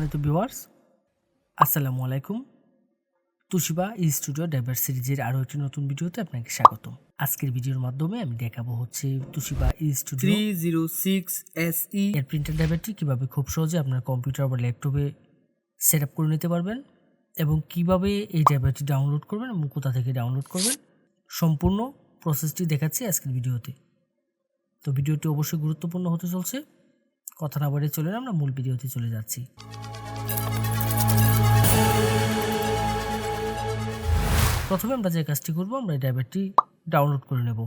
সম্মানিত ভিউয়ার্স, আসসালামু আলাইকুম। তুশিবা স্টুডিও ড্রাইভার সিরিজের আরও একটি নতুন ভিডিওতে আপনাকে স্বাগতম। আজকের ভিডিওর মাধ্যমে আমি দেখাবো হচ্ছে তুশিবা স্টুডিও 306 SE এর প্রিন্টার ড্রাইভারটি কীভাবে খুব সহজে আপনার কম্পিউটার বা ল্যাপটপে সেট আপ করে নিতে পারবেন এবং কিভাবে এই ড্রাইভারটি ডাউনলোড করবেন এবং কোথা থেকে ডাউনলোড করবেন, সম্পূর্ণ প্রসেসটি দেখাচ্ছি আজকের ভিডিওতে। তো ভিডিওটি অবশ্যই গুরুত্বপূর্ণ হতে চলছে। কথা না বাড়িয়ে চলে আমরা মূল ভিডিওতে চলে যাচ্ছি। প্রথমে আমরা যে কাজটি করব, আমরা এই ড্রাইভারটি ডাউনলোড করে নেব।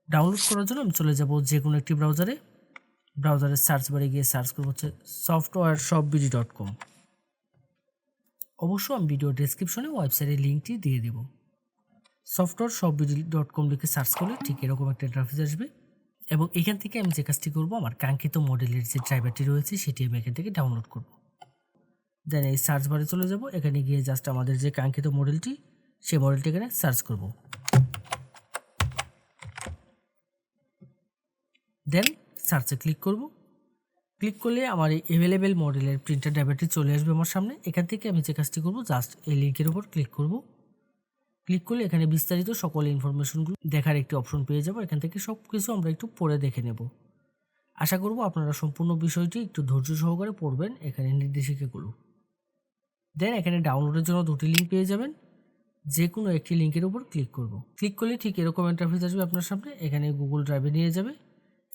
ডাউনলোড করার জন্য আমি চলে যাব যে কোনো একটি ব্রাউজারের সার্চ বারে গিয়ে সার্চ করব হচ্ছে softwareshopbd.com। অবশ্য আমি ভিডিও ডেসক্রিপশনে ওয়েবসাইটের লিঙ্কটি দিয়ে দেব। softwareshopbd.com লিখে সার্চ করলে ঠিক এরকম একটা ইন্টারফেস আসবে এবং এখান থেকে আমি যে কাজটি করব, আমার কাঙ্ক্ষিত মডেলের যে ড্রাইভারটি রয়েছে সেটি আমি এখান থেকে ডাউনলোড করব। দেন এই সার্চ বারে চলে যাব, এখানে গিয়ে জাস্ট আমাদের যে কাঙ্ক্ষিত মডেলটি সেই মডেলটি এখানে সার্চ করব। দেন সার্চে ক্লিক করব। ক্লিক করলে আমার এই অ্যাভেলেবেল মডেলের প্রিন্টার ড্রাইভারটি চলে আসবে আমার সামনে। এখান থেকে আমি যে কাজটি করব, জাস্ট এই লিঙ্কের উপর ক্লিক করব। ক্লিক করলে এখানে বিস্তারিত সকল ইনফরমেশনগুলো দেখার একটি অপশন পেয়ে যাব। এখান থেকে সব কিছু আমরা একটু পড়ে দেখে নেব। আশা করব আপনারা সম্পূর্ণ বিষয়টি একটু ধৈর্য সহকারে পড়বেন এখানে নির্দেশিকাগুলো। দেন এখানে ডাউনলোডের জন্য দুটি লিঙ্ক পেয়ে যাবেন, যে কোনো একটি লিঙ্কের উপর ক্লিক করব। ক্লিক করলে ঠিক এরকম ইন্টারফেস আসবে আপনার সামনে। এখানে গুগল ড্রাইভে নিয়ে যাবে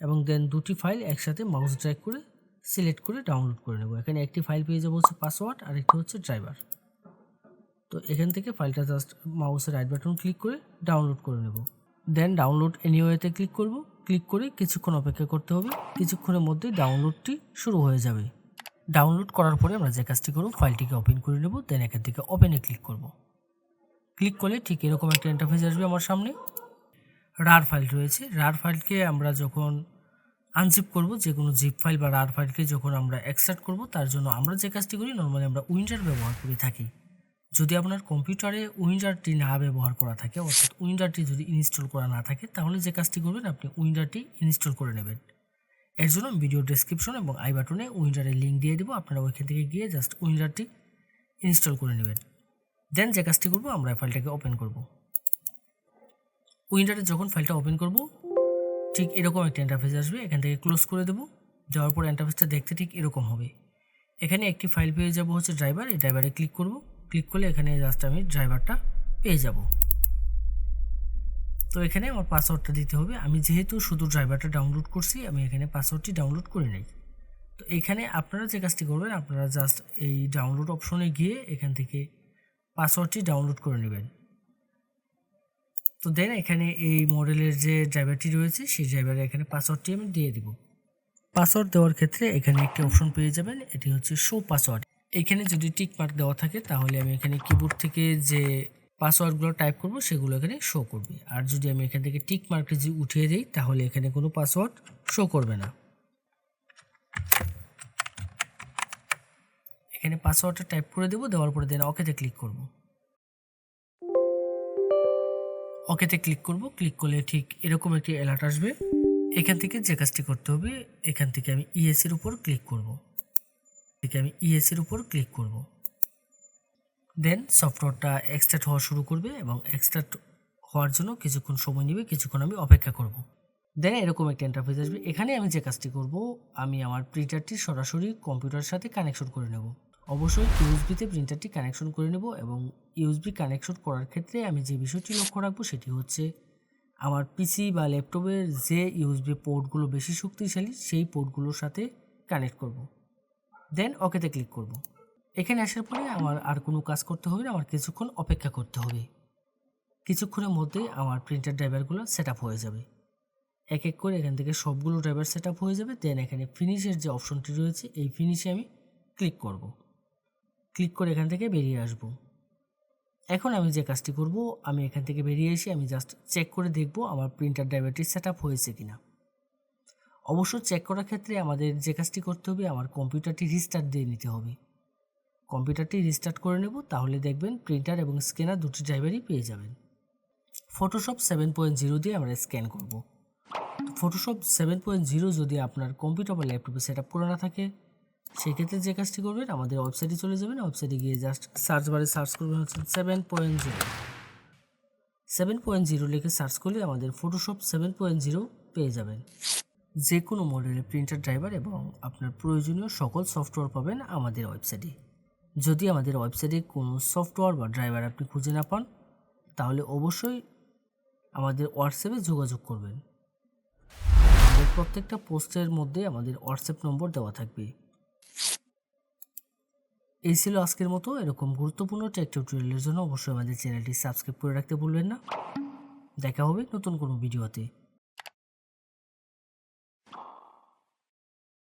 এবং দেন দুটি ফাইল একসাথে মাউস ড্র্যাগ করে সিলেক্ট করে ডাউনলোড করে নেব। এখানে একটি ফাইল পেয়ে যাবো হচ্ছে পাসওয়ার্ড আর একটি হচ্ছে ড্রাইভার। তো এখান থেকে ফাইলটা জাস্ট মাউসের রাইট বাটন ক্লিক করে ডাউনলোড করে নেব। দেন ডাউনলোড এনিওয়েতে ক্লিক করব। ক্লিক করে কিছুক্ষণ অপেক্ষা করতে হবে। কিছুক্ষণের মধ্যে ডাউনলোডটি শুরু হয়ে যাবে। ডাউনলোড করার পরে আমরা যে কাজটি করব, ফাইলটিকে ওপেন করে নেব। দেন এখান থেকে ওপেনে ক্লিক করব। ক্লিক করলে ঠিক এরকম একটা ইন্টারফেস আসবে আমার সামনে। রার ফাইল রয়েছে, রার ফাইলকে আমরা যখন আনজিপ করব, যে কোনো জিপ ফাইল বা রার ফাইলকে যখন আমরা এক্সট্রাক্ট করব, তার জন্য আমরা যে কাজটি করি, নর্মালি আমরা উইন্ডার ব্যবহার করে থাকি। যদি আপনার কম্পিউটারে উইন্ডারটি না ব্যবহার করা থাকে, অর্থাৎ উইন্ডারটি যদি ইনস্টল করা না থাকে, তাহলে যে কাজটি করবেন, আপনি উইন্ডারটি ইনস্টল করে নেবেন। এর জন্য ভিডিও ডেসক্রিপশন এবং আই বাটনে উইন্ডারের লিঙ্ক দিয়ে দেবো, আপনারা ওইখান থেকে গিয়ে জাস্ট উইন্ডারটি ইনস্টল করে নেবেন। দেন যে কাজটি করব, আমরা ফাইলটাকে ওপেন করব। উইন্ডারে যখন ফাইলটা ওপেন করব, ঠিক এরকম একটা ইন্টারফেস আসবে। এখান থেকে ক্লোজ করে দেবো। যাওয়ার পর ইন্টারফেসটা দেখতে ঠিক এরকম হবে। এখানে একটি ফাইল পেয়ে যাব হচ্ছে ড্রাইভার। এই ড্রাইভারে ক্লিক করব। ক্লিক করলে এখানে জাস্ট আমি ড্রাইভারটা পেয়ে যাব। তো এখানে আমার পাসওয়ার্ডটা দিতে হবে। আমি যেহেতু শুধু ড্রাইভারটা ডাউনলোড করছি, আমি এখানে পাসওয়ার্ডটি ডাউনলোড করে নেই। তো এখানে আপনারা যে কাজটি করবেন, আপনারা জাস্ট এই ডাউনলোড অপশনে গিয়ে এখান থেকে পাসওয়ার্ডটি ডাউনলোড করে নেবেন। তো দেন এখানে এই মডেলের যে ড্রাইভারটি রয়েছে, সেই ড্রাইভারের এখানে পাসওয়ার্ডটি আমি দিয়ে দিব। পাসওয়ার্ড দেওয়ার ক্ষেত্রে এখানে একটি অপশন পেয়ে যাবেন, এটি হচ্ছে শো পাসওয়ার্ড। এখানে যদি টিক মার্ক দেওয়া থাকে, তাহলে আমি এখানে কিবোর্ড থেকে যে পাসওয়ার্ডগুলো টাইপ করব সেগুলো এখানে শো করবে। আর যদি আমি এখান থেকে টিক মার্কটি যদি উঠিয়ে দিই, তাহলে এখানে কোনো পাসওয়ার্ড শো করবে না। এখানে পাসওয়ার্ডটা টাইপ করে দেবো। দেওয়ার পরে দেন ওকেতে ক্লিক করব। ওকেতে ক্লিক করব। ক্লিক করলে ঠিক এরকম একটি অ্যালার্ট আসবে। এখান থেকে যে কাজটি করতে হবে, এখান থেকে আমি ইএসের উপর ক্লিক করব। দেন সফটওয়্যারটা এক্সট্রাক্ট হওয়া শুরু করবে এবং এক্সট্রাক্ট হওয়ার জন্য কিছুক্ষণ সময় নেবে। কিছুক্ষণ আমি অপেক্ষা করব। দেন এরকম একটা ইন্টারফেস আসবে। এখানে আমি যে কাজটি করব, আমি আমার প্রিন্টারটি সরাসরি কম্পিউটারের সাথে কানেকশন করে নেব। অবশ্যই ইউএসবিতে প্রিন্টারটি কানেকশন করে নেব এবং ইউএসবি কানেকশন করার ক্ষেত্রে আমি যে বিষয়টি লক্ষ্য রাখবো, সেটি হচ্ছে আমার পিসি বা ল্যাপটপের যে ইউএসবি পোর্টগুলো বেশি শক্তিশালী, সেই পোর্টগুলোর সাথে কানেক্ট করব। দেন ওকেতে ক্লিক করব। এখানে আসার পরে আমার আর কোনো কাজ করতে হবে না, আমার কিছুক্ষণ অপেক্ষা করতে হবে। কিছুক্ষণের মধ্যেই আমার প্রিন্টার ড্রাইভারগুলো সেট আপ হয়ে যাবে। এক এক করে এখান থেকে সবগুলো ড্রাইভার সেট আপ হয়ে যাবে। দেন এখানে ফিনিশের যে অপশনটি রয়েছে, এই ফিনিশে আমি ক্লিক করব। ক্লিক করে এখান থেকে বেরিয়ে আসব। এখন আমি যে কাজটি করব, আমি এখান থেকে বেরিয়ে এসে আমি জাস্ট চেক করে দেখব আমার প্রিন্টার ড্রাইভারটি সেট আপ হয়েছে কিনা। অবশ্য চেক করার ক্ষেত্রে আমাদের যে কাজটি করতে হবে, আমার কম্পিউটারটি রিস্টার্ট দিয়ে নিতে হবে। কম্পিউটারটি রিস্টার্ট করে নেব, তাহলে দেখবেন প্রিন্টার এবং স্ক্যানার দুটি ড্রাইভারই পেয়ে যাবেন। ফটোশপ 7.0 দিয়ে আমরা স্ক্যান করব। ফটোশপ 7.0 যদি আপনার কম্পিউটার বা ল্যাপটপে সেট আপ করা না থাকে, সেক্ষেত্রে যে কাজটি করবেন, আমাদের ওয়েবসাইটে চলে যাবেন। ওয়েবসাইটে গিয়ে জাস্ট সার্চ বারে সার্চ করবেন হচ্ছে 7.0 লিখে সার্চ করলে আমাদের ফটোশপ 7.0 পেয়ে যাবেন। যে কোনো মডেলের প্রিন্টার ড্রাইভার এবং আপনার প্রয়োজনীয় সকল সফটওয়্যার পাবেন আমাদের ওয়েবসাইটে। যদি আমাদের ওয়েবসাইটে কোনো সফটওয়্যার বা ড্রাইভার আপনি খুঁজে না পান, তাহলে অবশ্যই আমাদের হোয়াটসঅ্যাপে যোগাযোগ করবেন। আমাদের প্রত্যেকটা পোস্টের মধ্যে আমাদের হোয়াটসঅ্যাপ নম্বর দেওয়া থাকবে। এই ছিল আজকের মতো। এরকম গুরুত্বপূর্ণ টেক টিউটোরিয়ালের জন্য অবশ্যই আমাদের চ্যানেলটি সাবস্ক্রাইব করে রাখতে ভুলবেন না। দেখা হবে নতুন কোনো ভিডিওতে।